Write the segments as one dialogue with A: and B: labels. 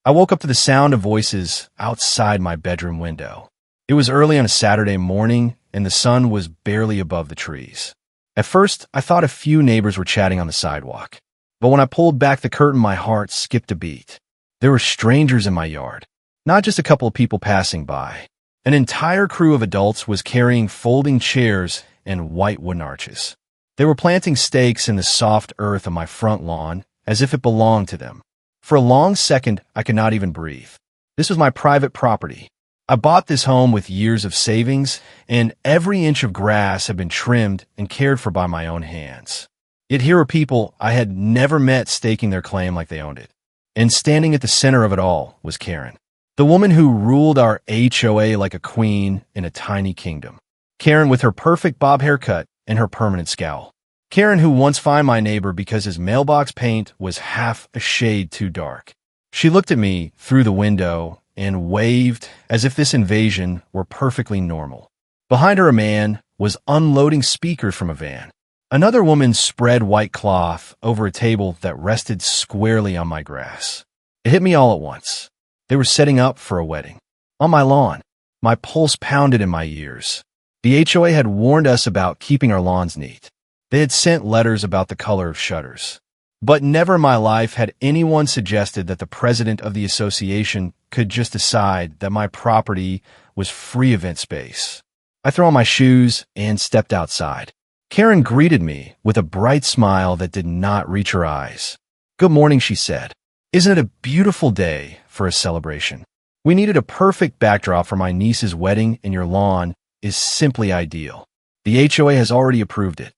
A: I woke up to the sound of voices outside my bedroom window. It was early on a Saturday morning, and the sun was barely above the trees. At first, I thought a few neighbors were chatting on the sidewalk. But when I pulled back the curtain, my heart skipped a beat. There were strangers in my yard, not just a couple of people passing by. An entire crew of adults was carrying folding chairs and white wooden arches. They were planting stakes in the soft earth on my front lawn, as if it belonged to them. For a long second, I could not even breathe. This was my private property. I bought this home with years of savings, and every inch of grass had been trimmed and cared for by my own hands. Yet here were people I had never met staking their claim like they owned it. And standing at the center of it all was Karen, the woman who ruled our HOA like a queen in a tiny kingdom. Karen with her perfect bob haircut and her permanent scowl. Karen who once fined my neighbor because his mailbox paint was half a shade too dark. She looked at me through the window and waved as if this invasion were perfectly normal. Behind her, a man was unloading speakers from a van. Another woman spread white cloth over a table that rested squarely on my grass. It hit me all at once. They were setting up for a wedding. On my lawn, my pulse pounded in my ears. The HOA had warned us about keeping our lawns neat. They had sent letters about the color of shutters. But never in my life had anyone suggested that the president of the association could just decide that my property was free event space. I threw on my shoes and stepped outside. Karen greeted me with a bright smile that did not reach her eyes. "Good morning," she said. "Isn't it a beautiful day for a celebration? We needed a perfect backdrop for my niece's wedding, and your lawn is simply ideal. The HOA has already approved it."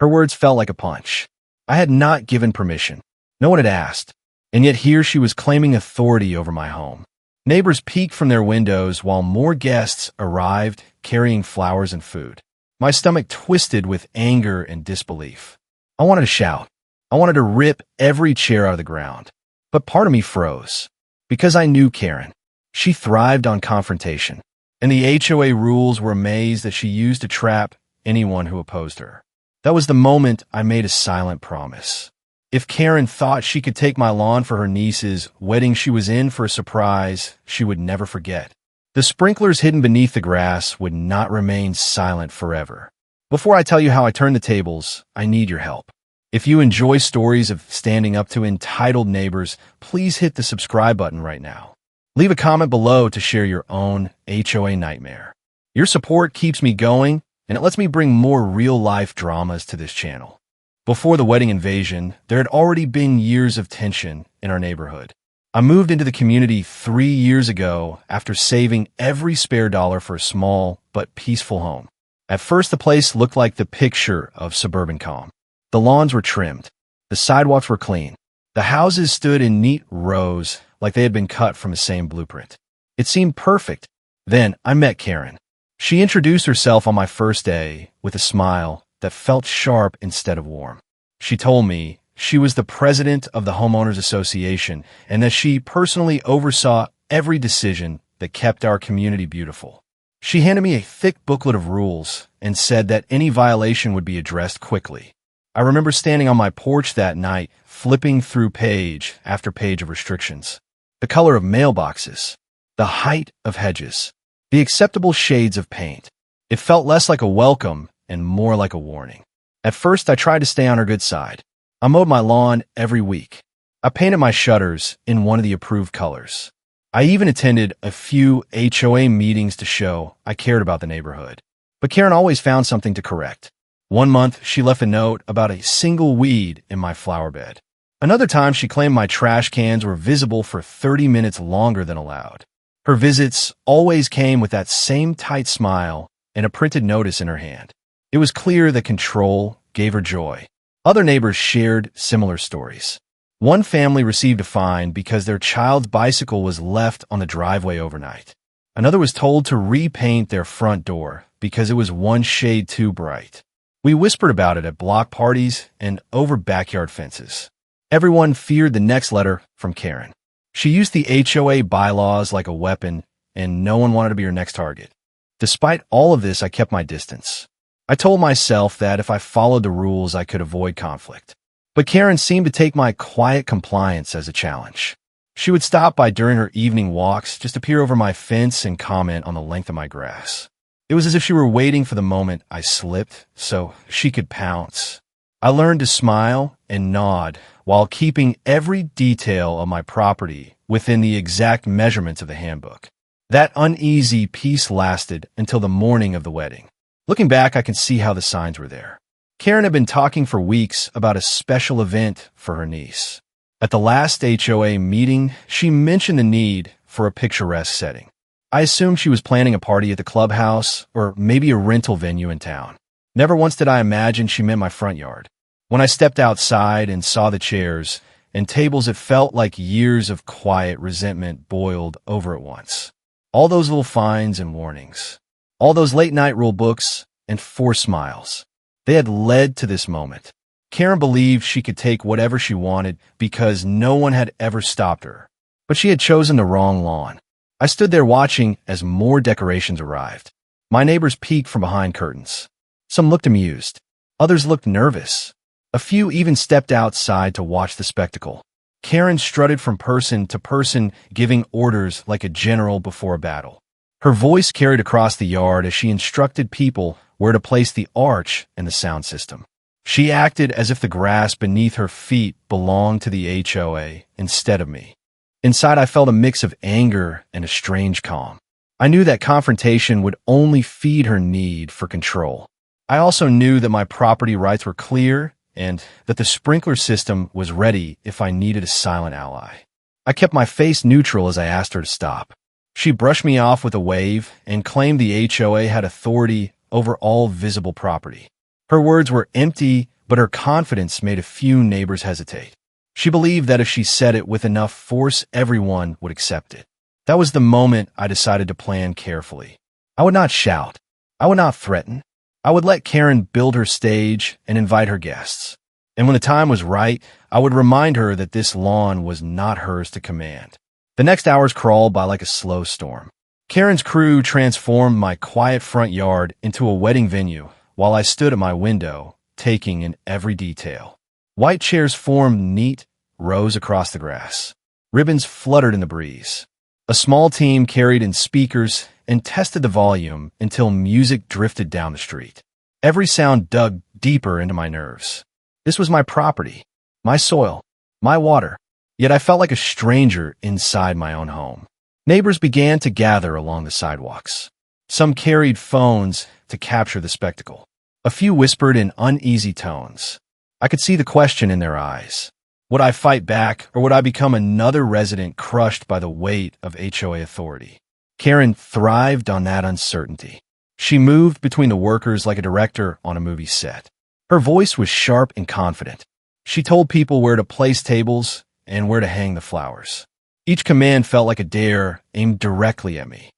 A: Her words felt like a punch. I had not given permission. No one had asked. And yet here she was claiming authority over my home. Neighbors peeked from their windows while more guests arrived carrying flowers and food. My stomach twisted with anger and disbelief. I wanted to shout. I wanted to rip every chair out of the ground. But part of me froze. Because I knew Karen. She thrived on confrontation. And the HOA rules were a maze that she used to trap anyone who opposed her. That was the moment I made a silent promise. If Karen thought she could take my lawn for her niece's wedding, she was in for a surprise she would never forget. The sprinklers hidden beneath the grass would not remain silent forever. Before I tell you how I turned the tables, I need your help. If you enjoy stories of standing up to entitled neighbors, please hit the subscribe button right now. Leave a comment below to share your own HOA nightmare. Your support keeps me going, and it lets me bring more real-life dramas to this channel. Before the wedding invasion, there had already been years of tension in our neighborhood. I moved into the community 3 years ago after saving every spare dollar for a small but peaceful home. At first, the place looked like the picture of suburban calm. The lawns were trimmed. The sidewalks were clean. The houses stood in neat rows like they had been cut from the same blueprint. It seemed perfect. Then I met Karen. She introduced herself on my first day with a smile that felt sharp instead of warm. She told me she was the president of the Homeowners Association and that she personally oversaw every decision that kept our community beautiful. She handed me a thick booklet of rules and said that any violation would be addressed quickly. I remember standing on my porch that night, flipping through page after page of restrictions. The color of mailboxes, the height of hedges, the acceptable shades of paint. It felt less like a welcome and more like a warning. At first, I tried to stay on her good side. I mowed my lawn every week. I painted my shutters in one of the approved colors. I even attended a few HOA meetings to show I cared about the neighborhood. But Karen always found something to correct. One month, she left a note about a single weed in my flower bed. Another time, she claimed my trash cans were visible for 30 minutes longer than allowed. Her visits always came with that same tight smile and a printed notice in her hand. It was clear that control gave her joy. Other neighbors shared similar stories. One family received a fine because their child's bicycle was left on the driveway overnight. Another was told to repaint their front door because it was one shade too bright. We whispered about it at block parties and over backyard fences. Everyone feared the next letter from Karen. She used the HOA bylaws like a weapon, and no one wanted to be her next target. Despite all of this, I kept my distance. I told myself that if I followed the rules, I could avoid conflict. But Karen seemed to take my quiet compliance as a challenge. She would stop by during her evening walks, just to peer over my fence and comment on the length of my grass. It was as if she were waiting for the moment I slipped so she could pounce. I learned to smile and nod while keeping every detail of my property within the exact measurements of the handbook. That uneasy peace lasted until the morning of the wedding. Looking back, I can see how the signs were there. Karen had been talking for weeks about a special event for her niece. At the last HOA meeting, she mentioned the need for a picturesque setting. I assumed she was planning a party at the clubhouse or maybe a rental venue in town. Never once did I imagine she meant my front yard. When I stepped outside and saw the chairs and tables, it felt like years of quiet resentment boiled over at once. All those little fines and warnings, all those late-night rule books and forced smiles, they had led to this moment. Karen believed she could take whatever she wanted because no one had ever stopped her. But she had chosen the wrong lawn. I stood there watching as more decorations arrived. My neighbors peeked from behind curtains. Some looked amused. Others looked nervous. A few even stepped outside to watch the spectacle. Karen strutted from person to person, giving orders like a general before a battle. Her voice carried across the yard as she instructed people where to place the arch and the sound system. She acted as if the grass beneath her feet belonged to the HOA instead of me. Inside, I felt a mix of anger and a strange calm. I knew that confrontation would only feed her need for control. I also knew that my property rights were clear and that the sprinkler system was ready if I needed a silent ally. I kept my face neutral as I asked her to stop. She brushed me off with a wave and claimed the HOA had authority over all visible property. Her words were empty, but her confidence made a few neighbors hesitate. She believed that if she said it with enough force, everyone would accept it. That was the moment I decided to plan carefully. I would not shout. I would not threaten. I would let Karen build her stage and invite her guests. And when the time was right, I would remind her that this lawn was not hers to command. The next hours crawled by like a slow storm. Karen's crew transformed my quiet front yard into a wedding venue while I stood at my window, taking in every detail. White chairs formed neat rows across the grass. Ribbons fluttered in the breeze. A small team carried in speakers and tested the volume until music drifted down the street. Every sound dug deeper into my nerves. This was my property, my soil, my water, yet I felt like a stranger inside my own home. Neighbors began to gather along the sidewalks. Some carried phones to capture the spectacle. A few whispered in uneasy tones. I could see the question in their eyes. Would I fight back, or would I become another resident crushed by the weight of HOA authority? Karen thrived on that uncertainty. She moved between the workers like a director on a movie set. Her voice was sharp and confident. She told people where to place tables and where to hang the flowers. Each command felt like a dare aimed directly at me.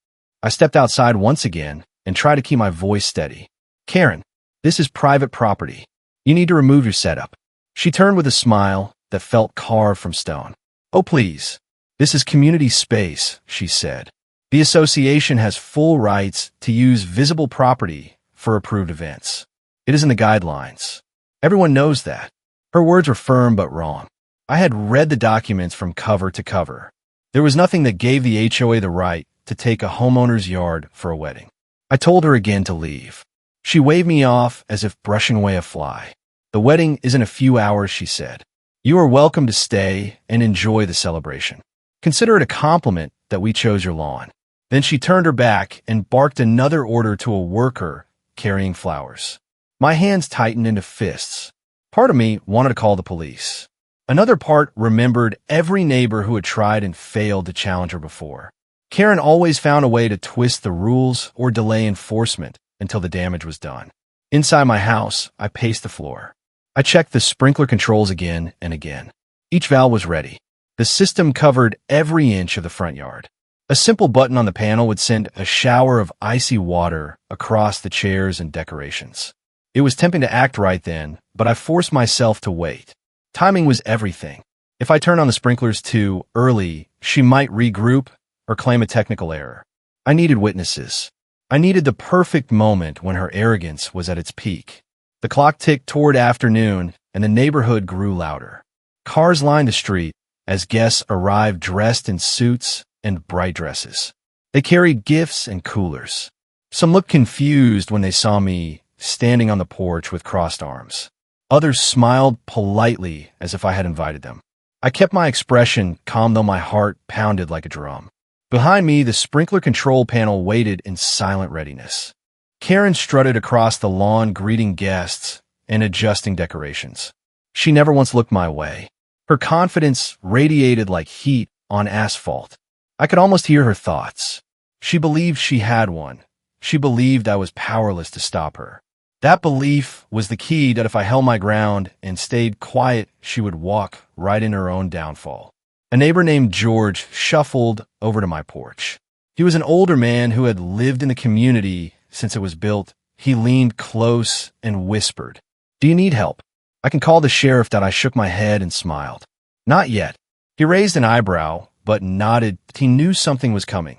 A: I stepped outside once again and tried to keep my voice steady. Karen, this is private property. You need to remove your setup. She turned with a smile that felt carved from stone. Oh, please. This is community space, she said. The association has full rights to use visible property for approved events. It is in the guidelines. Everyone knows that. Her words were firm but wrong. I had read the documents from cover to cover. There was nothing that gave the HOA the right to take a homeowner's yard for a wedding. I told her again to leave. She waved me off as if brushing away a fly. The wedding is in a few hours, she said. You are welcome to stay and enjoy the celebration. Consider it a compliment that we chose your lawn. Then she turned her back and barked another order to a worker carrying flowers. My hands tightened into fists. Part of me wanted to call the police. Another part remembered every neighbor who had tried and failed to challenge her before. Karen always found a way to twist the rules or delay enforcement until the damage was done. Inside my house, I paced the floor. I checked the sprinkler controls again and again. Each valve was ready. The system covered every inch of the front yard. A simple button on the panel would send a shower of icy water across the chairs and decorations. It was tempting to act right then, but I forced myself to wait. Timing was everything. If I turned on the sprinklers too early, she might regroup or claim a technical error. I needed witnesses. I needed the perfect moment when her arrogance was at its peak. The clock ticked toward afternoon, and the neighborhood grew louder. Cars lined the street, as guests arrived dressed in suits and bright dresses. They carried gifts and coolers. Some looked confused when they saw me standing on the porch with crossed arms. Others smiled politely as if I had invited them. I kept my expression calm though my heart pounded like a drum. Behind me, the sprinkler control panel waited in silent readiness. Karen strutted across the lawn greeting guests and adjusting decorations. She never once looked my way. Her confidence radiated like heat on asphalt. I could almost hear her thoughts. She believed she had one. She believed I was powerless to stop her. That belief was the key that if I held my ground and stayed quiet, she would walk right in her own downfall. A neighbor named George shuffled over to my porch. He was an older man who had lived in the community since it was built. He leaned close and whispered, "Do you need help? I can call the sheriff." That I shook my head and smiled. Not yet. He raised an eyebrow, but nodded. He knew something was coming.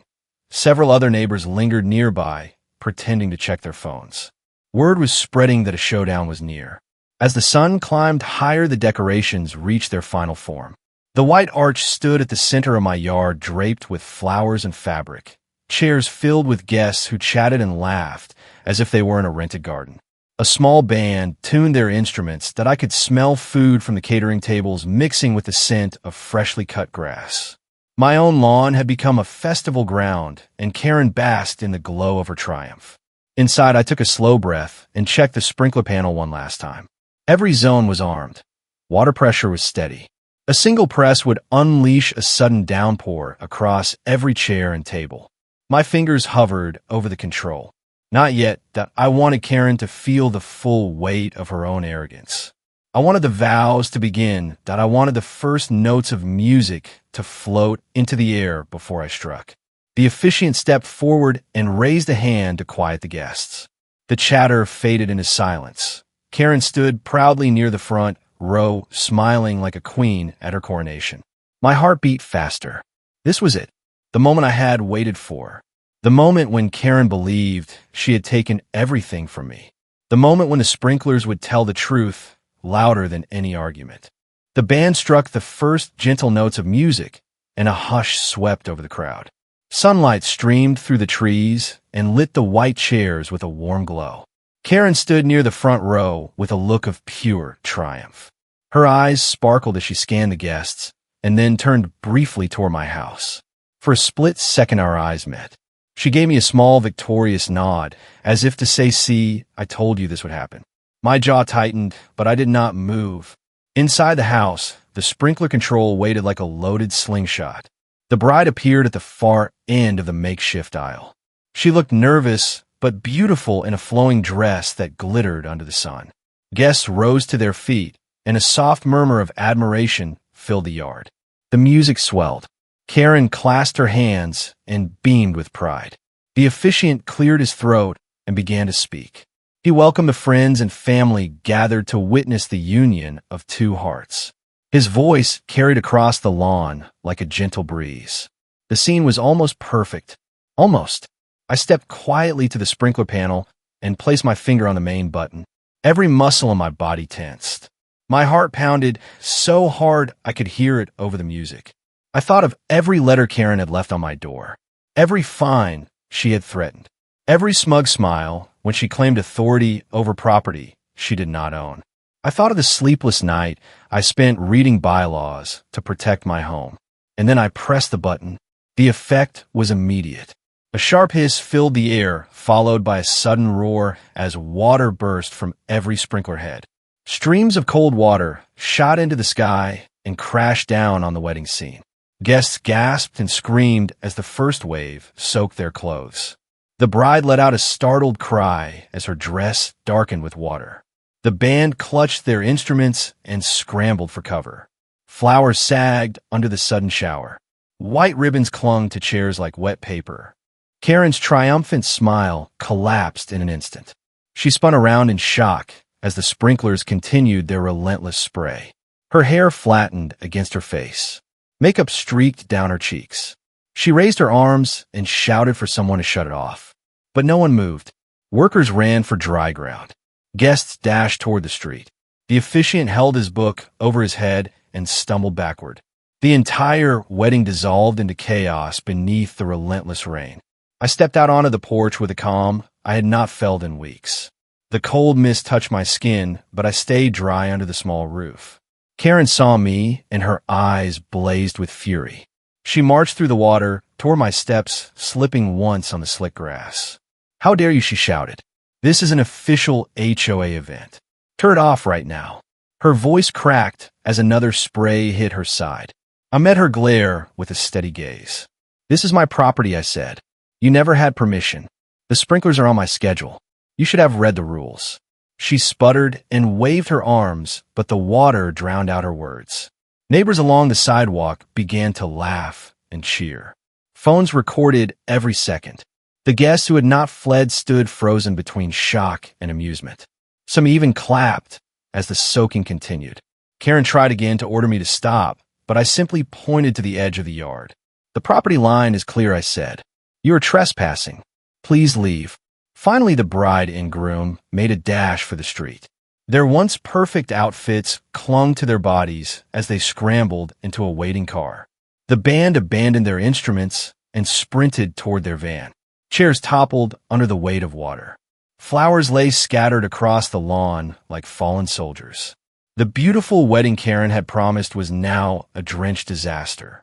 A: Several other neighbors lingered nearby, pretending to check their phones. Word was spreading that a showdown was near. As the sun climbed higher, the decorations reached their final form. The white arch stood at the center of my yard, draped with flowers and fabric. Chairs filled with guests who chatted and laughed as if they were in a rented garden. A small band tuned their instruments that I could smell food from the catering tables mixing with the scent of freshly cut grass. My own lawn had become a festival ground, and Karen basked in the glow of her triumph. Inside, I took a slow breath and checked the sprinkler panel one last time. Every zone was armed. Water pressure was steady. A single press would unleash a sudden downpour across every chair and table. My fingers hovered over the control. Not yet. That I wanted Karen to feel the full weight of her own arrogance. I wanted the vows to begin, that I wanted the first notes of music to float into the air before I struck. The officiant stepped forward and raised a hand to quiet the guests. The chatter faded into silence. Karen stood proudly near the front row, smiling like a queen at her coronation. My heart beat faster. This was it, the moment I had waited for. The moment when Karen believed she had taken everything from me. The moment when the sprinklers would tell the truth louder than any argument. The band struck the first gentle notes of music, and a hush swept over the crowd. Sunlight streamed through the trees and lit the white chairs with a warm glow. Karen stood near the front row with a look of pure triumph. Her eyes sparkled as she scanned the guests and then turned briefly toward my house. For a split second, our eyes met. She gave me a small, victorious nod, as if to say, "See, I told you this would happen." My jaw tightened, but I did not move. Inside the house, the sprinkler control waited like a loaded slingshot. The bride appeared at the far end of the makeshift aisle. She looked nervous, but beautiful in a flowing dress that glittered under the sun. Guests rose to their feet, and a soft murmur of admiration filled the yard. The music swelled. Karen clasped her hands and beamed with pride. The officiant cleared his throat and began to speak. He welcomed the friends and family gathered to witness the union of two hearts. His voice carried across the lawn like a gentle breeze. The scene was almost perfect. Almost. I stepped quietly to the sprinkler panel and placed my finger on the main button. Every muscle in my body tensed. My heart pounded so hard I could hear it over the music. I thought of every letter Karen had left on my door, every fine she had threatened, every smug smile when she claimed authority over property she did not own. I thought of the sleepless night I spent reading bylaws to protect my home. And then I pressed the button. The effect was immediate. A sharp hiss filled the air, followed by a sudden roar as water burst from every sprinkler head. Streams of cold water shot into the sky and crashed down on the wedding scene. Guests gasped and screamed as the first wave soaked their clothes. The bride let out a startled cry as her dress darkened with water. The band clutched their instruments and scrambled for cover. Flowers sagged under the sudden shower. White ribbons clung to chairs like wet paper. Karen's triumphant smile collapsed in an instant. She spun around in shock as the sprinklers continued their relentless spray. Her hair flattened against her face. Makeup streaked down her cheeks. She raised her arms and shouted for someone to shut it off. But no one moved. Workers ran for dry ground. Guests dashed toward the street. The officiant held his book over his head and stumbled backward. The entire wedding dissolved into chaos beneath the relentless rain. I stepped out onto the porch with a calm I had not felt in weeks. The cold mist touched my skin, but I stayed dry under the small roof. Karen saw me, and her eyes blazed with fury. She marched through the water, toward my steps, slipping once on the slick grass. "How dare you," she shouted. "This is an official HOA event. Turn it off right now." Her voice cracked as another spray hit her side. I met her glare with a steady gaze. "This is my property," I said. "You never had permission. The sprinklers are on my schedule. You should have read the rules." She sputtered and waved her arms, but the water drowned out her words. Neighbors along the sidewalk began to laugh and cheer. Phones recorded every second. The guests who had not fled stood frozen between shock and amusement. Some even clapped as the soaking continued. Karen tried again to order me to stop, but I simply pointed to the edge of the yard. "The property line is clear," I said. "You are trespassing. Please leave." Finally, the bride and groom made a dash for the street. Their once perfect outfits clung to their bodies as they scrambled into a waiting car. The band abandoned their instruments and sprinted toward their van. Chairs toppled under the weight of water. Flowers lay scattered across the lawn like fallen soldiers. The beautiful wedding Karen had promised was now a drenched disaster.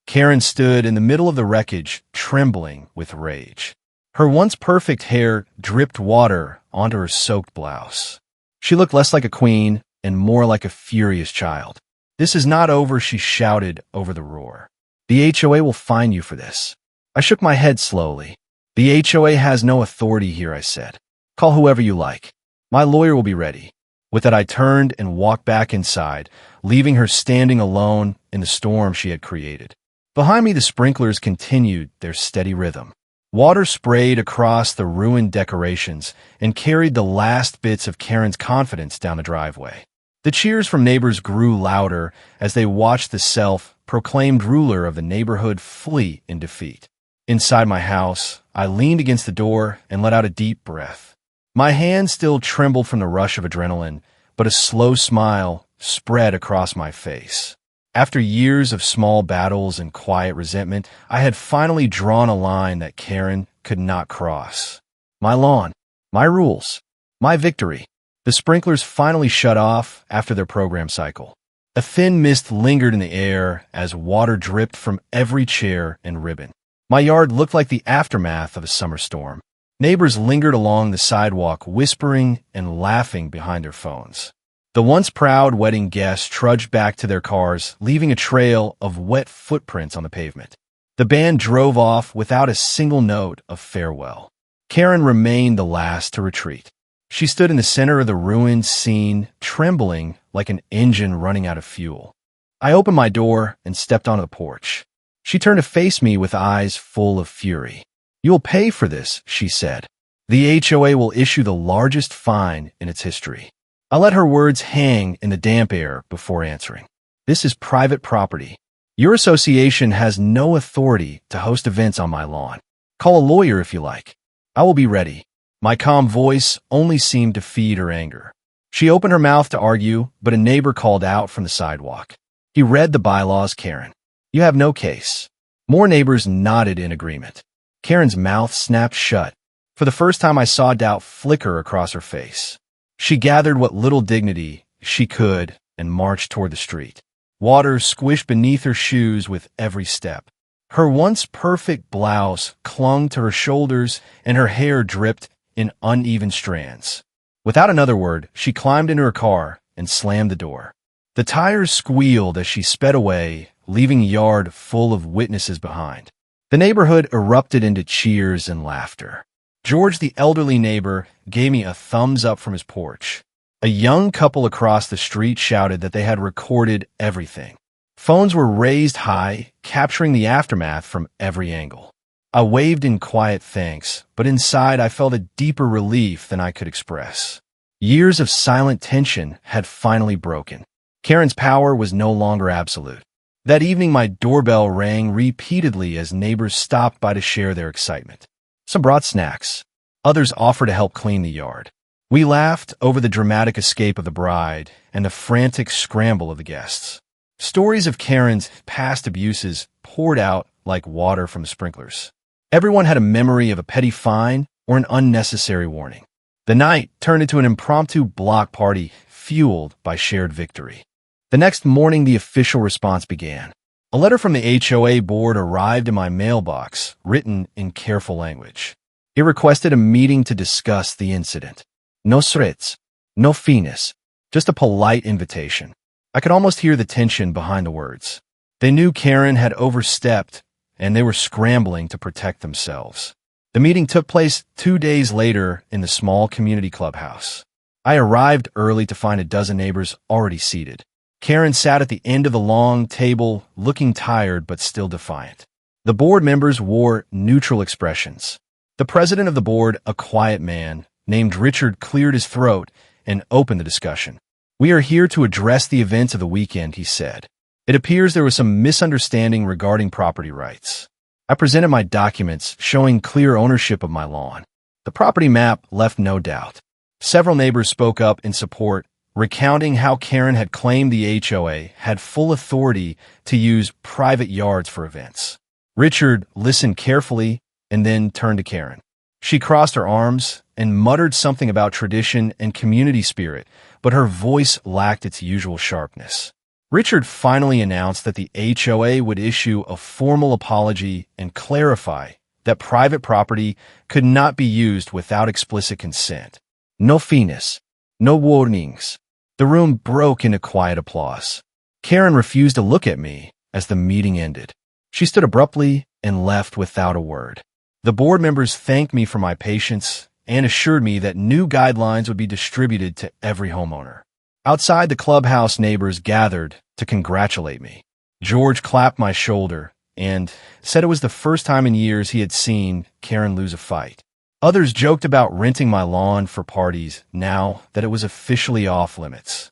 A: Karen stood in the middle of the wreckage, trembling with rage. Her once perfect hair dripped water onto her soaked blouse. She looked less like a queen and more like a furious child. "This is not over," she shouted over the roar. "The HOA will fine you for this." I shook my head slowly. "The HOA has no authority here," I said. "Call whoever you like. My lawyer will be ready." With that, I turned and walked back inside, leaving her standing alone in the storm she had created. Behind me, the sprinklers continued their steady rhythm. Water sprayed across the ruined decorations and carried the last bits of Karen's confidence down the driveway. The cheers from neighbors grew louder as they watched the self-proclaimed ruler of the neighborhood flee in defeat. Inside my house, I leaned against the door and let out a deep breath. My hands still trembled from the rush of adrenaline, but a slow smile spread across my face. After years of small battles and quiet resentment, I had finally drawn a line that Karen could not cross. My lawn, my rules, my victory. The sprinklers finally shut off after their program cycle. A thin mist lingered in the air as water dripped from every chair and ribbon. My yard looked like the aftermath of a summer storm. Neighbors lingered along the sidewalk, whispering and laughing behind their phones. The once proud wedding guests trudged back to their cars, leaving a trail of wet footprints on the pavement. The band drove off without a single note of farewell. Karen remained the last to retreat. She stood in the center of the ruined scene, trembling like an engine running out of fuel. I opened my door and stepped onto the porch. She turned to face me with eyes full of fury. "You'll pay for this," she said. "The HOA will issue the largest fine in its history." I let her words hang in the damp air before answering. "This is private property. Your association has no authority to host events on my lawn. Call a lawyer if you like. I will be ready." My calm voice only seemed to feed her anger. She opened her mouth to argue, but a neighbor called out from the sidewalk. He read the bylaws, "Karen. You have no case." More neighbors nodded in agreement. Karen's mouth snapped shut. For the first time, I saw doubt flicker across her face. She gathered what little dignity she could and marched toward the street. Water squished beneath her shoes with every step. Her once perfect blouse clung to her shoulders and her hair dripped in uneven strands. Without another word, she climbed into her car and slammed the door. The tires squealed as she sped away, leaving a yard full of witnesses behind. The neighborhood erupted into cheers and laughter. George, the elderly neighbor, gave me a thumbs up from his porch. A young couple across the street shouted that they had recorded everything. Phones were raised high, capturing the aftermath from every angle. I waved in quiet thanks, but inside I felt a deeper relief than I could express. Years of silent tension had finally broken. Karen's power was no longer absolute. That evening, my doorbell rang repeatedly as neighbors stopped by to share their excitement. Some brought snacks. Others offered to help clean the yard. We laughed over the dramatic escape of the bride and the frantic scramble of the guests. Stories of Karen's past abuses poured out like water from sprinklers. Everyone had a memory of a petty fine or an unnecessary warning. The night turned into an impromptu block party fueled by shared victory. The next morning, the official response began. A letter from the HOA board arrived in my mailbox, written in careful language. It requested a meeting to discuss the incident. No threats, no fines, just a polite invitation. I could almost hear the tension behind the words. They knew Karen had overstepped, and they were scrambling to protect themselves. The meeting took place 2 days later in the small community clubhouse. I arrived early to find a dozen neighbors already seated. Karen sat at the end of the long table, looking tired but still defiant. The board members wore neutral expressions. The president of the board, a quiet man named Richard, cleared his throat and opened the discussion. "We are here to address the events of the weekend," he said. "It appears there was some misunderstanding regarding property rights." I presented my documents showing clear ownership of my lawn. The property map left no doubt. Several neighbors spoke up in support, recounting how Karen had claimed the HOA had full authority to use private yards for events. Richard listened carefully and then turned to Karen. She crossed her arms and muttered something about tradition and community spirit, but her voice lacked its usual sharpness. Richard finally announced that the HOA would issue a formal apology and clarify that private property could not be used without explicit consent. No fines, no warnings. The room broke into quiet applause. Karen refused to look at me as the meeting ended. She stood abruptly and left without a word. The board members thanked me for my patience and assured me that new guidelines would be distributed to every homeowner. Outside the clubhouse, neighbors gathered to congratulate me. George clapped my shoulder and said it was the first time in years he had seen Karen lose a fight. Others joked about renting my lawn for parties now that it was officially off limits.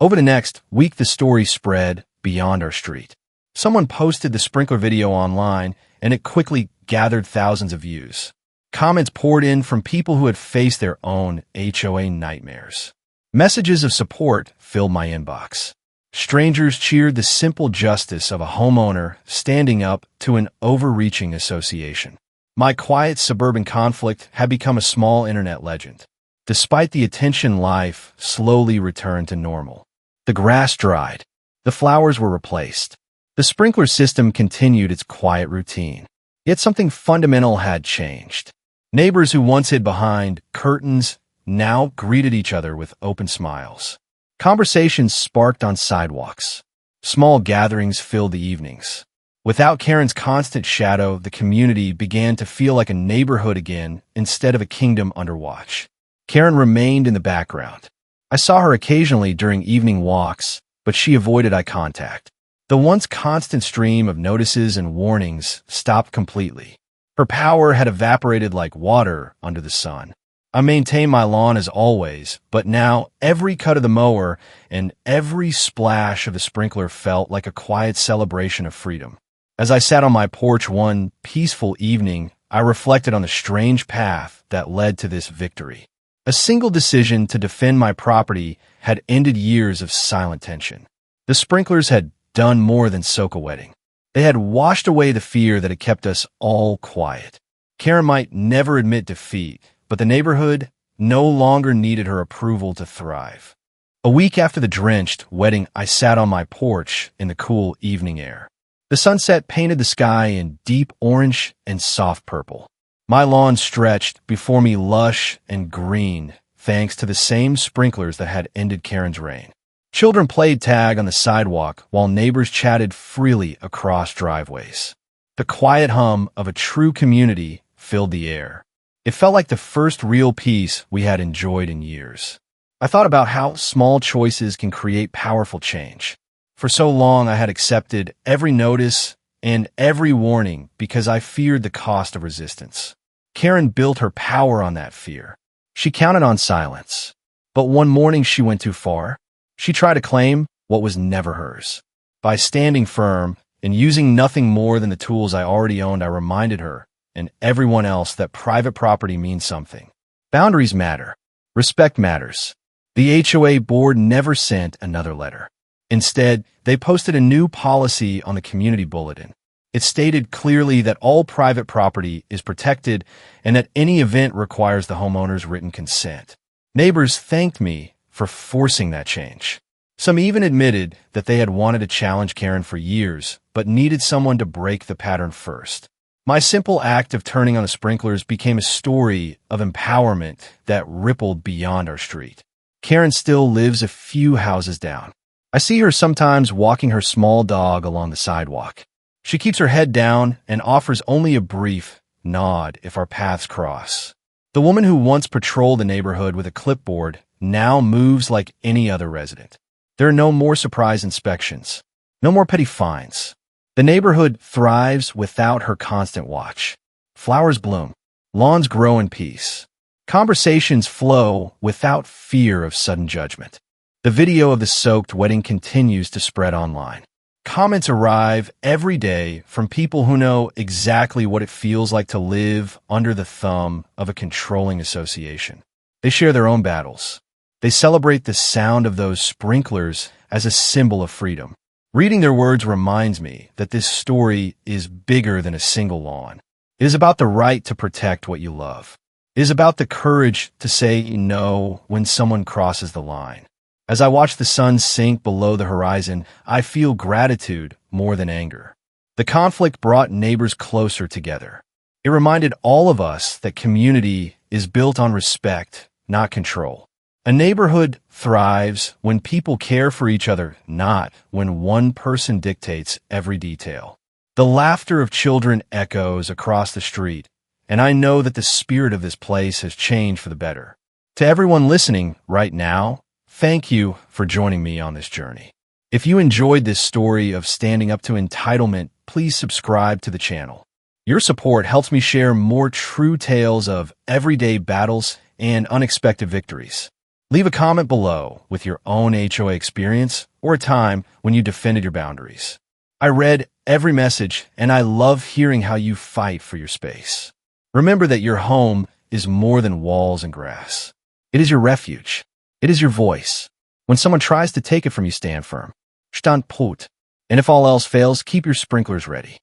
A: Over the next week, the story spread beyond our street. Someone posted the sprinkler video online, and it quickly gathered thousands of views. Comments poured in from people who had faced their own HOA nightmares. Messages of support filled my inbox. Strangers cheered the simple justice of a homeowner standing up to an overreaching association. My quiet suburban conflict had become a small internet legend. Despite the attention, life slowly returned to normal. The grass dried. The flowers were replaced. The sprinkler system continued its quiet routine. Yet something fundamental had changed. Neighbors who once hid behind curtains now greeted each other with open smiles. Conversations sparked on sidewalks. Small gatherings filled the evenings. Without Karen's constant shadow, the community began to feel like a neighborhood again instead of a kingdom under watch. Karen remained in the background. I saw her occasionally during evening walks, but she avoided eye contact. The once constant stream of notices and warnings stopped completely. Her power had evaporated like water under the sun. I maintained my lawn as always, but now every cut of the mower and every splash of the sprinkler felt like a quiet celebration of freedom. As I sat on my porch one peaceful evening, I reflected on the strange path that led to this victory. A single decision to defend my property had ended years of silent tension. The sprinklers had done more than soak a wedding. They had washed away the fear that had kept us all quiet. Karen might never admit defeat, but the neighborhood no longer needed her approval to thrive. A week after the drenched wedding, I sat on my porch in the cool evening air. The sunset painted the sky in deep orange and soft purple. My lawn stretched before me lush and green, thanks to the same sprinklers that had ended Karen's reign. Children played tag on the sidewalk while neighbors chatted freely across driveways. The quiet hum of a true community filled the air. It felt like the first real peace we had enjoyed in years. I thought about how small choices can create powerful change. For so long, I had accepted every notice and every warning because I feared the cost of resistance. Karen built her power on that fear. She counted on silence. But one morning she went too far. She tried to claim what was never hers. By standing firm and using nothing more than the tools I already owned, I reminded her and everyone else that private property means something. Boundaries matter. Respect matters. The HOA board never sent another letter. Instead, they posted a new policy on the community bulletin. It stated clearly that all private property is protected and that any event requires the homeowner's written consent. Neighbors thanked me for forcing that change. Some even admitted that they had wanted to challenge Karen for years, but needed someone to break the pattern first. My simple act of turning on the sprinklers became a story of empowerment that rippled beyond our street. Karen still lives a few houses down. I see her sometimes walking her small dog along the sidewalk. She keeps her head down and offers only a brief nod if our paths cross. The woman who once patrolled the neighborhood with a clipboard now moves like any other resident. There are no more surprise inspections, no more petty fines. The neighborhood thrives without her constant watch. Flowers bloom, lawns grow in peace. Conversations flow without fear of sudden judgment. The video of the soaked wedding continues to spread online. Comments arrive every day from people who know exactly what it feels like to live under the thumb of a controlling association. They share their own battles. They celebrate the sound of those sprinklers as a symbol of freedom. Reading their words reminds me that this story is bigger than a single lawn. It is about the right to protect what you love. It is about the courage to say no when someone crosses the line. As I watch the sun sink below the horizon, I feel gratitude more than anger. The conflict brought neighbors closer together. It reminded all of us that community is built on respect, not control. A neighborhood thrives when people care for each other, not when one person dictates every detail. The laughter of children echoes across the street, and I know that the spirit of this place has changed for the better. To everyone listening right now, thank you for joining me on this journey. If you enjoyed this story of standing up to entitlement, please subscribe to the channel. Your support helps me share more true tales of everyday battles and unexpected victories. Leave a comment below with your own HOA experience or a time when you defended your boundaries. I read every message, and I love hearing how you fight for your space. Remember that your home is more than walls and grass. It is your refuge. It is your voice. When someone tries to take it from you, stand firm. Stand put. And if all else fails, keep your sprinklers ready.